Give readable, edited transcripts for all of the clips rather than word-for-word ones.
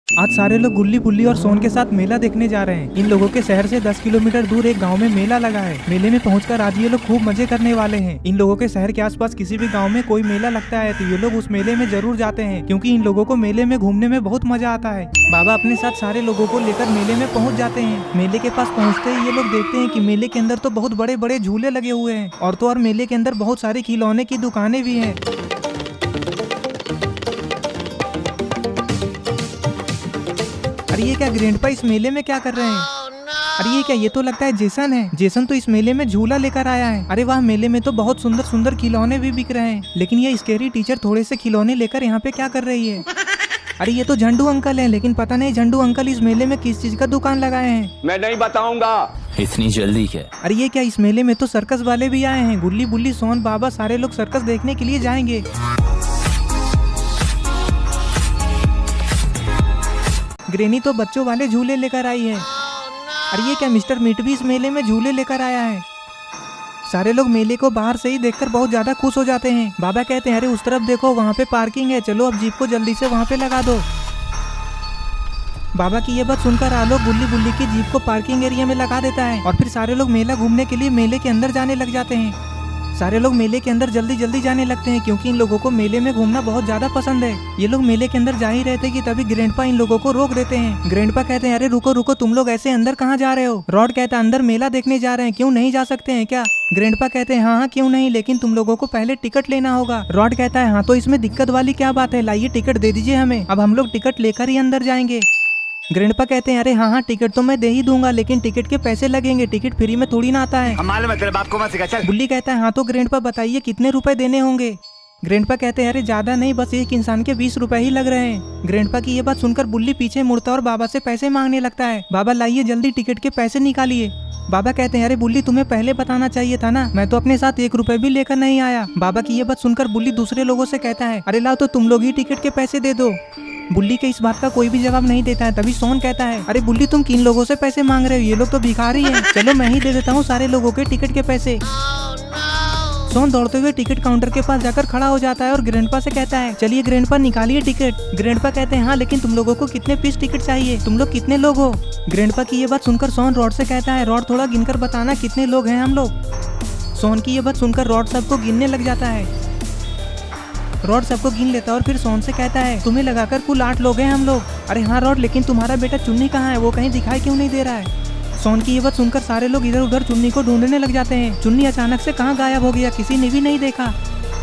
आज सारे लोग गुल्ली बुल्ली और सोन के साथ मेला देखने जा रहे हैं। इन लोगों के शहर से 10 किलोमीटर दूर एक गांव में मेला लगा है। मेले में पहुंचकर आज ये लोग खूब मजे करने वाले हैं। इन लोगों के शहर के आसपास किसी भी गांव में कोई मेला लगता है तो ये लोग उस मेले में जरूर जाते हैं, क्योंकि इन लोगों को मेले में घूमने में बहुत मजा आता है। बाबा अपने साथ सारे लोगों को लेकर मेले में पहुँच जाते हैं। मेले के पास पहुँचते ही ये लोग देखते हैं कि मेले के अंदर तो बहुत बड़े बड़े झूले लगे हुए हैं और तो और मेले के अंदर बहुत सारे खिलौने की दुकानें भी हैं। अरे ये क्या ग्रैंडपा इस मेले में क्या कर रहे हैं? अरे ये क्या, ये तो लगता है जेसन है। जेसन तो इस मेले में झूला लेकर आया है। अरे वाह, मेले में तो बहुत सुंदर सुंदर खिलौने भी बिक रहे हैं, लेकिन ये स्केरी टीचर थोड़े से खिलौने लेकर यहाँ पे क्या कर रही है? अरे ये तो झंडू अंकल है, लेकिन पता नहीं झंडू अंकल इस मेले में किस चीज का दुकान लगाए हैं। मैं नहीं बताऊंगा। इतनी जल्दी क्या? अरे ये क्या, इस मेले में तो सर्कस वाले भी आए हैं। गुल्ली बुल्ली सोन बाबा सारे लोग सर्कस देखने के लिए जाएंगे। ग्रेनी तो बच्चों वाले झूले लेकर आई है। अरे ये क्या, मिस्टर मीट भी इस मेले में झूले लेकर आया है। सारे लोग मेले को बाहर से ही देखकर बहुत ज्यादा खुश हो जाते हैं। बाबा कहते हैं अरे उस तरफ देखो, वहाँ पे पार्किंग है, चलो अब जीप को जल्दी से वहाँ पे लगा दो। बाबा की ये बात सुनकर आलोक गुल्ली बुल्ली की जीप को पार्किंग एरिया में लगा देता है और फिर सारे लोग मेला घूमने के लिए मेले के अंदर जाने लग जाते हैं। सारे लोग मेले के अंदर जल्दी जल्दी जाने लगते हैं, क्योंकि इन लोगों को मेले में घूमना बहुत ज्यादा पसंद है। ये लोग मेले के अंदर जा ही रहे थे कि तभी ग्रैंडपा इन लोगों को रोक देते हैं। ग्रैंडपा कहते हैं अरे रुको रुको, तुम लोग ऐसे अंदर कहाँ जा रहे हो? रॉड कहता है अंदर मेला देखने जा रहे हैं, क्यों नहीं जा सकते हैं क्या? ग्रैंडपा कहते हैं हाँ हाँ क्यों नहीं, लेकिन तुम लोगों को पहले टिकट लेना होगा। रॉड कहता है हाँ तो इसमें दिक्कत वाली क्या बात है, लाइए टिकट दे दीजिए हमें, अब हम लोग टिकट लेकर ही अंदर जाएंगे। ग्रैंडपा कहते हैं अरे हाँ हाँ टिकट तो मैं दे ही दूंगा, लेकिन टिकट के पैसे लगेंगे, टिकट फ्री में थोड़ी ना आता है। मालूम है तेरे बाप को मत सिखा, चल। बुल्ली कहता है हाँ तो ग्रैंडपा बताइए कितने रुपए देने होंगे? ग्रैंडपा कहते हैं अरे ज्यादा नहीं, बस एक इंसान के 20 रुपए ही लग रहे हैं। ग्रैंडपा की ये बात सुनकर बुल्ली पीछे मुड़ता और बाबा से पैसे मांगने लगता है। बाबा लाइए जल्दी टिकट के पैसे निकालिए। बाबा कहते हैं अरे बुल्ली तुम्हें पहले बताना चाहिए था ना, मैं तो अपने साथ 1 रुपए भी लेकर नहीं आया। बाबा की ये बात सुनकर बुल्ली दूसरे लोगों से कहता है अरे लाओ तो तुम लोग ही टिकट के पैसे दे दो। बुल्ली के इस बात का कोई भी जवाब नहीं देता है। तभी सोन कहता है अरे बुल्ली तुम किन लोगों से पैसे मांग रहे हो, ये लोग तो भिखारी हैं, चलो मैं ही दे देता हूँ सारे लोगों के टिकट के पैसे। सोन दौड़ते हुए टिकट काउंटर के पास जाकर खड़ा हो जाता है और ग्रैंडपा से कहता है चलिए ग्रैंडपा निकालिए टिकट। ग्रैंडपा कहते हैं हाँ लेकिन तुम लोगों को कितने पीस टिकट चाहिए, तुम लोग कितने लोग हो? ग्रैंडपा की ये बात सुनकर सोन रॉड से कहता है रॉड थोड़ा गिनकर बताना कितने लोग हैं हम लोग। सोन की ये बात सुनकर रॉड सबको गिनने लग जाता है। रॉड सबको गिन लेता है और फिर सोन से कहता है तुम्हें लगाकर कुल 8 लोग हैं हम लोग। अरे हाँ रॉड, लेकिन तुम्हारा बेटा चुन्नी कहाँ है, वो कहीं दिखाई क्यों नहीं दे रहा है? सोन की ये बात सुनकर सारे लोग इधर उधर चुन्नी को ढूंढने लग जाते हैं। चुन्नी अचानक से कहाँ गायब हो गया, किसी ने भी नहीं देखा।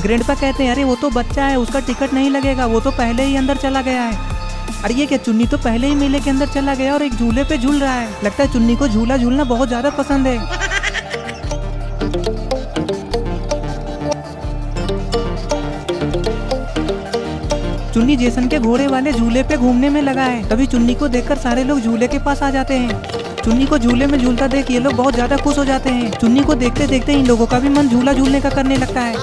ग्रैंडपा कहते हैं अरे वो तो बच्चा है, उसका टिकट नहीं लगेगा, वो तो पहले ही अंदर चला गया है। अरे ये क्या, चुन्नी तो पहले ही मेले के अंदर चला गया और एक झूले पे झूल रहा है। लगता है चुन्नी को झूला झूलना बहुत ज्यादा पसंद है। चुन्नी जेसन के घोड़े वाले झूले पे घूमने में लगा है। तभी चुन्नी को देखकर सारे लोग झूले के पास आ जाते हैं। चुन्नी को झूले में झूलता देख ये लोग बहुत ज्यादा खुश हो जाते हैं। चुन्नी को देखते देखते इन लोगों का भी मन झूला झूलने का करने लगता है।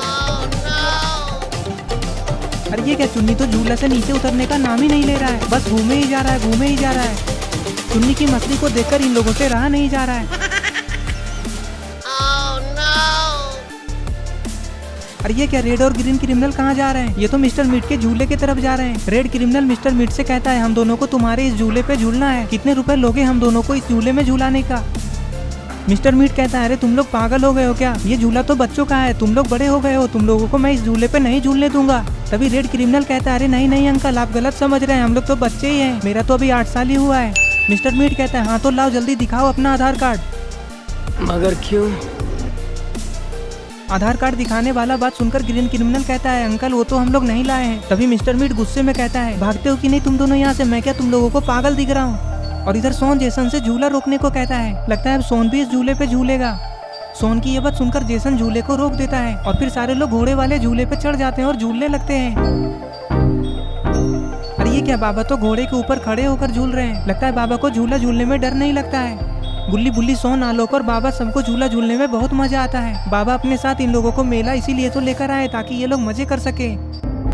अरे ये क्या, चुन्नी तो झूला से नीचे उतरने का नाम ही नहीं ले रहा है, बस घूमे ही जा रहा है, घूमे ही जा रहा है। चुन्नी की मछली को देखकर इन लोगों से रहा नहीं जा रहा है। अरे ये क्या, रेड और ग्रीन क्रिमिनल कहाँ जा रहे हैं? ये तो मिस्टर मीट के झूले की तरफ जा रहे हैं। रेड क्रिमिनल मिस्टर मीट से कहता है हम दोनों को तुम्हारे इस झूले पे झूलना है, कितने रुपए लोगे हम दोनों को इस झूले में झूलाने का? मिस्टर मीट कहता है अरे तुम लोग पागल हो गए हो क्या, ये झूला तो बच्चों का है, तुम लोग बड़े हो गए हो, तुम लोगों को मैं इस झूले पे नहीं झूलने दूंगा। तभी रेड क्रिमिनल कहता है अरे नहीं नहीं अंकल, आप गलत समझ रहे हैं, हम लोग तो बच्चे ही हैं, मेरा तो अभी 8 साल ही हुआ है। मिस्टर मीट कहता है हाँ तो लाओ जल्दी दिखाओ अपना आधार कार्ड। मगर क्यों? आधार कार्ड दिखाने वाला बात सुनकर ग्रीन क्रिमिनल कहता है अंकल वो तो हम लोग नहीं लाए हैं। तभी मिस्टर मीट गुस्से में कहता है भागते हो कि नहीं तुम दोनों यहाँ से, मैं क्या तुम लोगों को पागल दिख रहा हूँ? और इधर सोन जेसन से झूला रोकने को कहता है। लगता है अब सोन भी इस झूले पे झूलेगा। सोन की ये बात सुनकर जेसन झूले को रोक देता है और फिर सारे लोग घोड़े वाले झूले पे चढ़ जाते हैं और झूलने लगते हैं। अरे ये क्या, बाबा तो घोड़े के ऊपर खड़े होकर झूल रहे हैं। लगता है बाबा को झूला झूलने में डर नहीं लगता है। गुल्ली बुल्ली सोन आलोक और बाबा सबको झूला झूलने में बहुत मजा आता है। बाबा अपने साथ इन लोगों को मेला इसीलिए तो लेकर आए ताकि ये लोग मजे कर सके।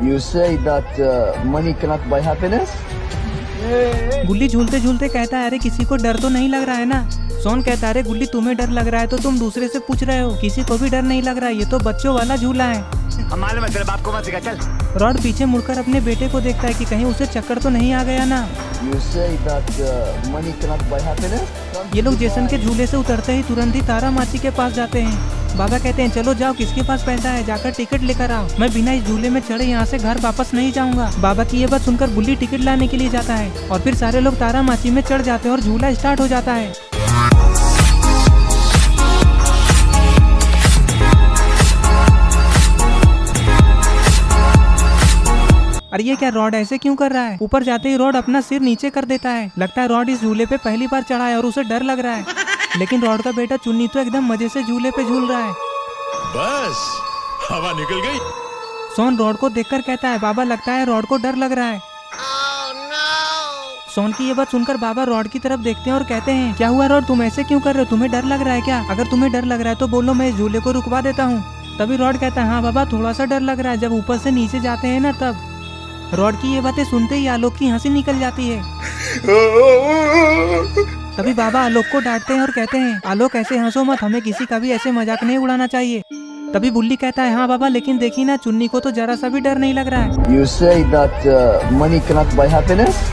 You say that money cannot buy happiness? गुल्ली झूलते झूलते कहता है अरे किसी को डर तो नहीं लग रहा है ना? सोन कहता है अरे गुल्ली तुम्हें डर लग रहा है तो तुम दूसरे से पूछ रहे हो, किसी को भी डर नहीं लग रहा है, ये तो बच्चों वाला झूला है। हम मालूम है तेरे बाप को मत सिखा, चल। रॉड पीछे मुड़कर अपने बेटे को देखता है कि कहीं उसे चक्कर तो नहीं आ गया ना। You say that money cannot buy happiness? ये लोग जेसन के झूले से उतरते ही तुरंत ही तारा माची के पास जाते हैं। बाबा कहते हैं चलो जाओ, किसके पास पैसा है जाकर टिकट लेकर आओ, मैं बिना इस झूले में चढ़े यहाँ से घर वापस नहीं जाऊंगा। बाबा की ये बात सुनकर बुल्ली टिकट लाने के लिए जाता है और फिर सारे लोग तारा माची में चढ़ जाते हैं और झूला स्टार्ट हो जाता है। अरे ये क्या, रॉड ऐसे क्यों कर रहा है? ऊपर जाते ही रॉड अपना सिर नीचे कर देता है। लगता है रॉड इस झूले पे पहली बार चढ़ा है और उसे डर लग रहा है। लेकिन रॉड का बेटा चुन्नी तो एकदम मजे से झूले पे झूल रहा है। बस हवा निकल गई। सोन रॉड को देखकर कहता है बाबा लगता है रॉड को डर लग रहा है। सोन की ये बात सुनकर बाबा रॉड की तरफ देखते हैं और कहते हैं क्या हुआ रॉड, तुम ऐसे क्यों कर रहे हो, तुम्हें डर लग रहा है क्या? अगर तुम्हें डर लग रहा है तो बोलो, मैं इस झूले को रुकवा देता हूँ। तभी रॉड कहता है हाँ बाबा थोड़ा सा डर लग रहा है, जब ऊपर से नीचे जाते हैं ना तब। रॉड की ये बातें सुनते ही आलोक की हंसी निकल जाती है। तभी बाबा आलोक को डांटते हैं और कहते हैं आलोक ऐसे हंसो मत, हमें किसी का भी ऐसे मजाक नहीं उड़ाना चाहिए। तभी बुल्ली कहता है हाँ बाबा, लेकिन देखी ना चुन्नी को तो जरा सा भी डर नहीं लग रहा है। You say that money cannot buy happiness?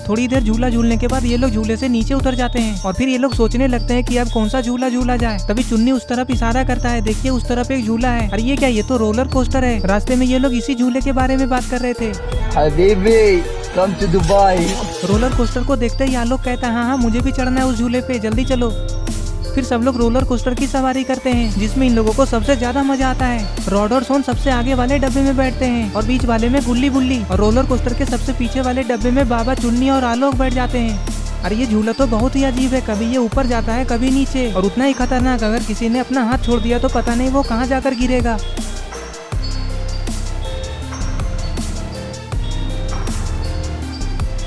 थोड़ी देर झूला झूलने के बाद ये लोग झूले से नीचे उतर जाते हैं और फिर ये लोग सोचने लगते हैं कि अब कौन सा झूला झूला जाए। तभी चुन्नी उस तरफ इशारा करता है, देखिए उस तरफ एक झूला है। अरे ये क्या, ये तो रोलर कोस्टर है। रास्ते में ये लोग इसी झूले के बारे में बात कर रहे थे। Habibi, come to Dubai. Roller coaster को देखते ही आलोक कहता है हाँ मुझे भी चढ़ना है उस झूले पे, जल्दी चलो। फिर सब लोग रोलर कोस्टर की सवारी करते हैं जिसमें इन लोगों को सबसे ज्यादा मजा आता है। रॉड और सोन सबसे आगे वाले डब्बे में बैठते हैं और बीच वाले में गुल्ली बुल्ली, और रोलर कोस्टर के सबसे पीछे वाले डब्बे में बाबा, चुन्नी और आलोक बैठ जाते हैं। अरे ये झूला तो बहुत ही अजीब है, कभी ये ऊपर जाता है कभी नीचे, और उतना ही खतरनाक अगर किसी ने अपना हाथ छोड़ दिया तो पता नहीं वो कहाँ जाकर गिरेगा।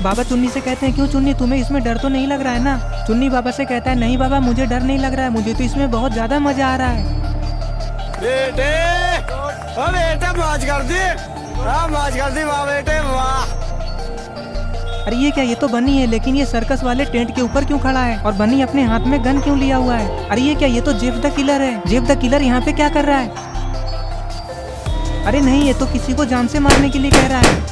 बाबा चुन्नी से कहते हैं क्यों चुन्नी, तुम्हें इसमें डर तो नहीं लग रहा है ना? चुन्नी बाबा से कहता है नहीं बाबा मुझे डर नहीं लग रहा है, मुझे तो इसमें बहुत ज्यादा मजा आ रहा है। बेटे ओ बेटे मौज कर दी, मौज कर दी वाह बेटे वाह। अरे ये क्या, ये तो बनी है, लेकिन ये सर्कस वाले टेंट के ऊपर क्यों खड़ा है और बनी अपने हाथ में गन क्यों लिया हुआ है? अरे ये क्या, ये तो जेफ द किलर है। जेफ द किलर यहाँ पे क्या कर रहा है? अरे नहीं, ये तो किसी को जान से मारने के लिए कह रहा है।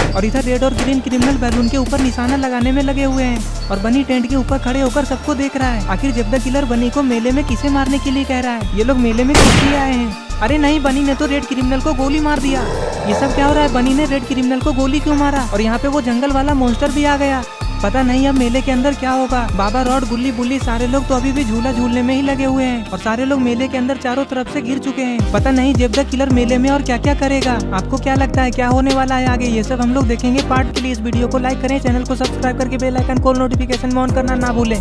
और इधर रेड और ग्रीन क्रिमिनल बैलून के ऊपर निशाना लगाने में लगे हुए हैं और बनी टेंट के ऊपर खड़े होकर सबको देख रहा है। आखिर जेफ द किलर बनी को मेले में किसे मारने के लिए कह रहा है? ये लोग मेले में किस लिए आए हैं? अरे नहीं, बनी ने तो रेड क्रिमिनल को गोली मार दिया। ये सब क्या हो रहा है? बनी ने रेड क्रिमिनल को गोली क्यों मारा? और यहाँ पे वो जंगल वाला मॉन्स्टर भी आ गया। पता नहीं अब मेले के अंदर क्या होगा। बाबा, रॉड, गुल्ली बुल्ली सारे लोग तो अभी भी झूला झूलने में ही लगे हुए हैं और सारे लोग मेले के अंदर चारों तरफ से घिर चुके हैं। पता नहीं जेफ द किलर मेले में और क्या क्या करेगा। आपको क्या लगता है क्या होने वाला है आगे? ये सब हम लोग देखेंगे पार्ट के लिए। इस वीडियो को लाइक करें, चैनल को सब्सक्राइब करके बेल आइकन कॉल नोटिफिकेशन में ऑन करना ना भूलें।